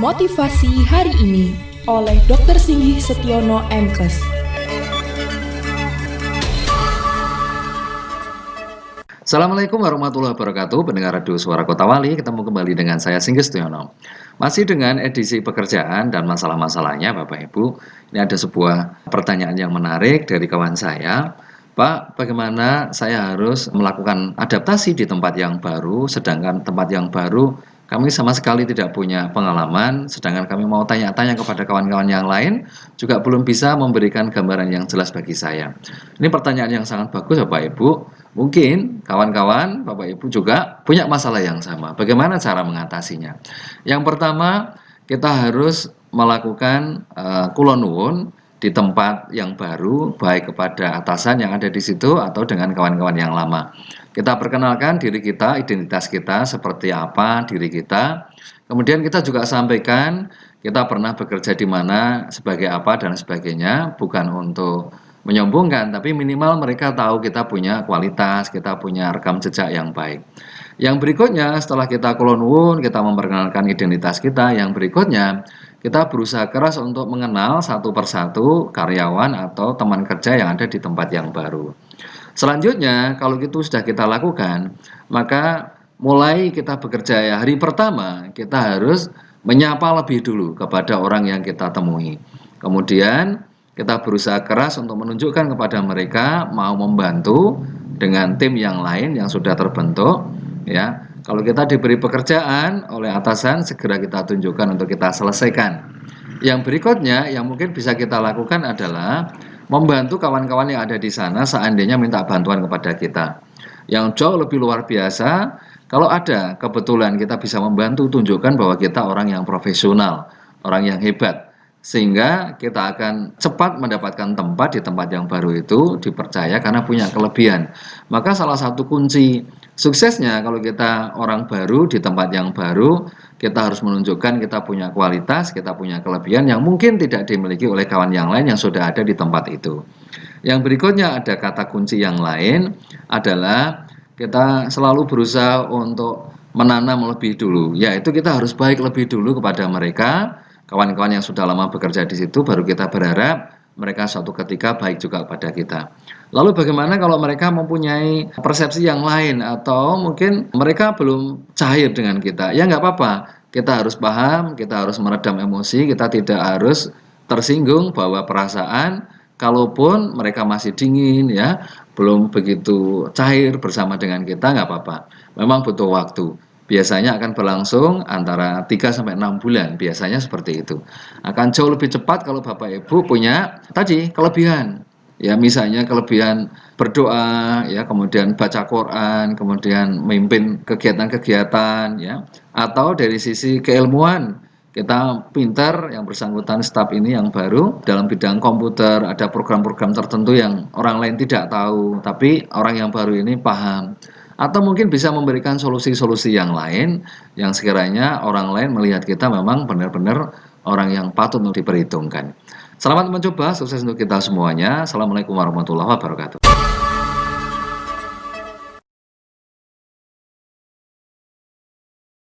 Motivasi Hari Ini oleh Dr. Singgih Setiono MKes. Assalamualaikum warahmatullahi wabarakatuh. Pendengar Radio Suara Kota Wali, ketemu kembali dengan saya Singgih Setiono. Masih dengan edisi pekerjaan dan masalah-masalahnya Bapak Ibu. Ini ada sebuah pertanyaan yang menarik dari kawan saya. Pak, bagaimana saya harus melakukan adaptasi di tempat yang baru, sedangkan tempat yang baru kami sama sekali tidak punya pengalaman, sedangkan kami mau tanya-tanya kepada kawan-kawan yang lain, juga belum bisa memberikan gambaran yang jelas bagi saya. Ini pertanyaan yang sangat bagus Bapak Ibu. Mungkin kawan-kawan, Bapak Ibu juga punya masalah yang sama. Bagaimana cara mengatasinya? Yang pertama, kita harus melakukan kula nuwun di tempat yang baru, baik kepada atasan yang ada di situ atau dengan kawan-kawan yang lama. Kita perkenalkan diri kita, identitas kita seperti apa diri kita. Kemudian kita juga sampaikan kita pernah bekerja di mana, sebagai apa dan sebagainya, bukan untuk menyombongkan, tapi minimal mereka tahu kita punya kualitas, kita punya rekam jejak yang baik. Yang berikutnya, setelah kita kula nuwun, kita memperkenalkan identitas kita, yang berikutnya kita berusaha keras untuk mengenal satu persatu karyawan atau teman kerja yang ada di tempat yang baru. Selanjutnya, kalau itu sudah kita lakukan, maka mulai kita bekerja hari pertama, kita harus menyapa lebih dulu kepada orang yang kita temui. Kemudian kita berusaha keras untuk menunjukkan kepada mereka mau membantu dengan tim yang lain yang sudah terbentuk, ya. Kalau kita diberi pekerjaan oleh atasan, segera kita tunjukkan untuk kita selesaikan. Yang berikutnya yang mungkin bisa kita lakukan adalah membantu kawan-kawan yang ada di sana seandainya minta bantuan kepada kita. Yang jauh lebih luar biasa, kalau ada kebetulan kita bisa membantu, tunjukkan bahwa kita orang yang profesional, orang yang hebat, sehingga kita akan cepat mendapatkan tempat di tempat yang baru itu, dipercaya karena punya kelebihan. Maka salah satu kunci suksesnya kalau kita orang baru di tempat yang baru, kita harus menunjukkan kita punya kualitas, kita punya kelebihan yang mungkin tidak dimiliki oleh kawan yang lain yang sudah ada di tempat itu. Yang berikutnya ada kata kunci yang lain adalah kita selalu berusaha untuk menanam lebih dulu, yaitu kita harus baik lebih dulu kepada mereka, kawan-kawan yang sudah lama bekerja di situ, baru kita berharap mereka suatu ketika baik juga pada kita. Lalu bagaimana kalau mereka mempunyai persepsi yang lain atau mungkin mereka belum cair dengan kita? Ya nggak apa-apa, kita harus paham, kita harus meredam emosi, kita tidak harus tersinggung bahwa perasaan, kalaupun mereka masih dingin ya, belum begitu cair bersama dengan kita, nggak apa-apa. Memang butuh waktu. Biasanya akan berlangsung antara 3-6 bulan, biasanya seperti itu. Akan jauh lebih cepat kalau Bapak Ibu punya tadi kelebihan. Ya, misalnya kelebihan berdoa, ya, kemudian baca Quran, kemudian memimpin kegiatan-kegiatan, ya. Atau dari sisi keilmuan, kita pintar yang bersangkutan staf ini yang baru dalam bidang komputer, ada program-program tertentu yang orang lain tidak tahu, tapi orang yang baru ini paham. Atau mungkin bisa memberikan solusi-solusi yang lain yang sekiranya orang lain melihat kita memang benar-benar orang yang patut untuk diperhitungkan. Selamat mencoba, sukses untuk kita semuanya. Assalamualaikum warahmatullahi wabarakatuh.